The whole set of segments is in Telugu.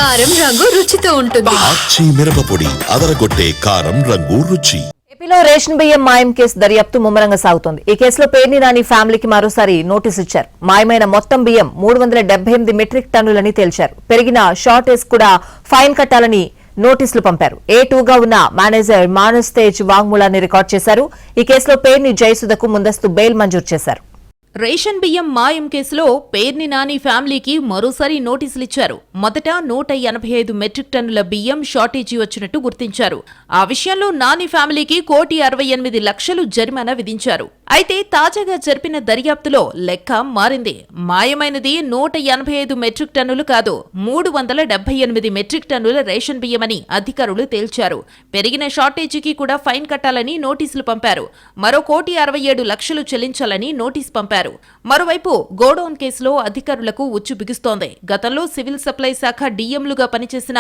కారం రంగు రుచితో ఉంటుంది. ఆచి మిరపపొడి అదరగొట్టే కారం రంగు రుచి. ఏపీలో రేషన్ బియ్యం మాయం కేసు దర్యాప్తు ముమ్మరంగా సాగుతోంది. ఈ కేసులో పేర్ని నాని ఫ్యామిలీకి మరోసారి నోటీసు ఇచ్చారు. మాయమైన మొత్తం బియ్యం 378 మెట్రిక్ టన్నులని తేల్చారు. పెరిగిన షార్టేజ్ కూడా ఫైన్ కట్టాలని నోటీసులు పంపారు. A2గా ఉన్న మేనేజర్ మానస్ తేజ్ వాంగ్మూలాన్ని రికార్డు చేశారు. ఈ కేసులో పేర్ని జయసుధకు ముందస్తు బెయిల్ మంజూరు చేశారు. రేషన్ బియ్యం మాయం కేసులో పేర్ని నాని ఫ్యామిలీకి మరోసారి నోటీసులిచ్చారు. మొదట 185 మెట్రిక్ టన్నుల బియ్యం షార్టేజీ వచ్చినట్టు గుర్తించారు. ఆ విషయంలో నాని ఫ్యామిలీకి 1,68,00,000 జరిమానా విధించారు. అయితే తాజాగా జరిపిన దర్యాప్తులో లెక్క మారింది. మాయమైనది 185 మెట్రిక్ టన్నులు కాదు, 378 మెట్రిక్ టన్నుల రేషన్ బియ్యమని అధికారులు తేల్చారు. పెరిగిన షార్టేజీకి కూడా ఫైన్ కట్టాలని నోటీసులు పంపారు. మరో 1,67,00,000 చెల్లించాలని నోటీసు పంపారు. మరోవైపు గోడౌన్ కేసులో అధికారులకు ఉచ్చు బిగుస్తోంది. గతంలో సివిల్ సప్లై శాఖ డీఎంలుగా పనిచేసిన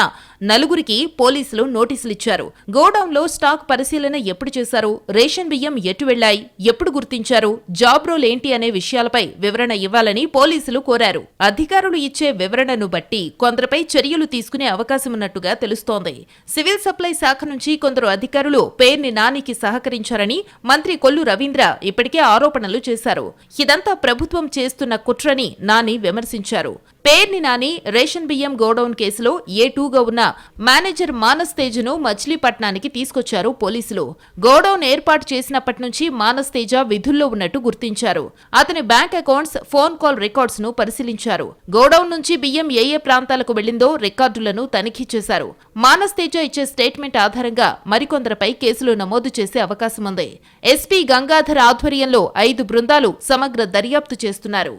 4గురికి పోలీసులు నోటీసులిచ్చారు. గోడౌన్లో స్టాక్ పరిశీలన ఎప్పుడు చేశారు, రేషన్ బియ్యం ఎటు వెళ్లాయి, ఎప్పుడు గుర్తించారు, జాబ్ రోల్ ఏంటి అనే విషయాలపై వివరణ ఇవ్వాలని పోలీసులు కోరారు. అధికారులు ఇచ్చే వివరణను బట్టి కొందరిపై చర్యలు తీసుకునే అవకాశమున్నట్టుగా తెలుస్తోంది. సివిల్ సప్లై శాఖ నుంచి కొందరు అధికారులు పేర్ని నానికి సహకరించారని మంత్రి కొల్లు రవీంద్ర ఇప్పటికే ఆరోపణలు చేశారు. ఇదంతా ప్రభుత్వం చేస్తున్న కుట్రని నాని విమర్శించారు. పేర్ని నాని రేషన్ బియ్యం గోడౌన్ కేసులో A2గా ఉన్న మేనేజర్ మానస్ తేజ్ను మచిలీపట్నానికి తీసుకొచ్చారు పోలీసులు. గోడౌన్ ఏర్పాటు చేసినప్పటి నుంచి మానస్ తేజ విధుల్లో ఉన్నట్టు గుర్తించారు. అతని bank accounts, phone call records ను పరిశీలించారు. గోడౌన్ నుంచి బియ్యం ఏ ప్రాంతాలకు వెళ్లిందో రికార్డులను తనిఖీ చేశారు. మానస్ తేజ ఇచ్చే స్టేట్మెంట్ ఆధారంగా మరికొందరిపై కేసులు నమోదు చేసే అవకాశముంది. ఎస్పీ గంగాధర్ ఆధ్వర్యంలో 5 బృందాలు సమగ్ర దర్యాప్తు చేస్తున్నారు.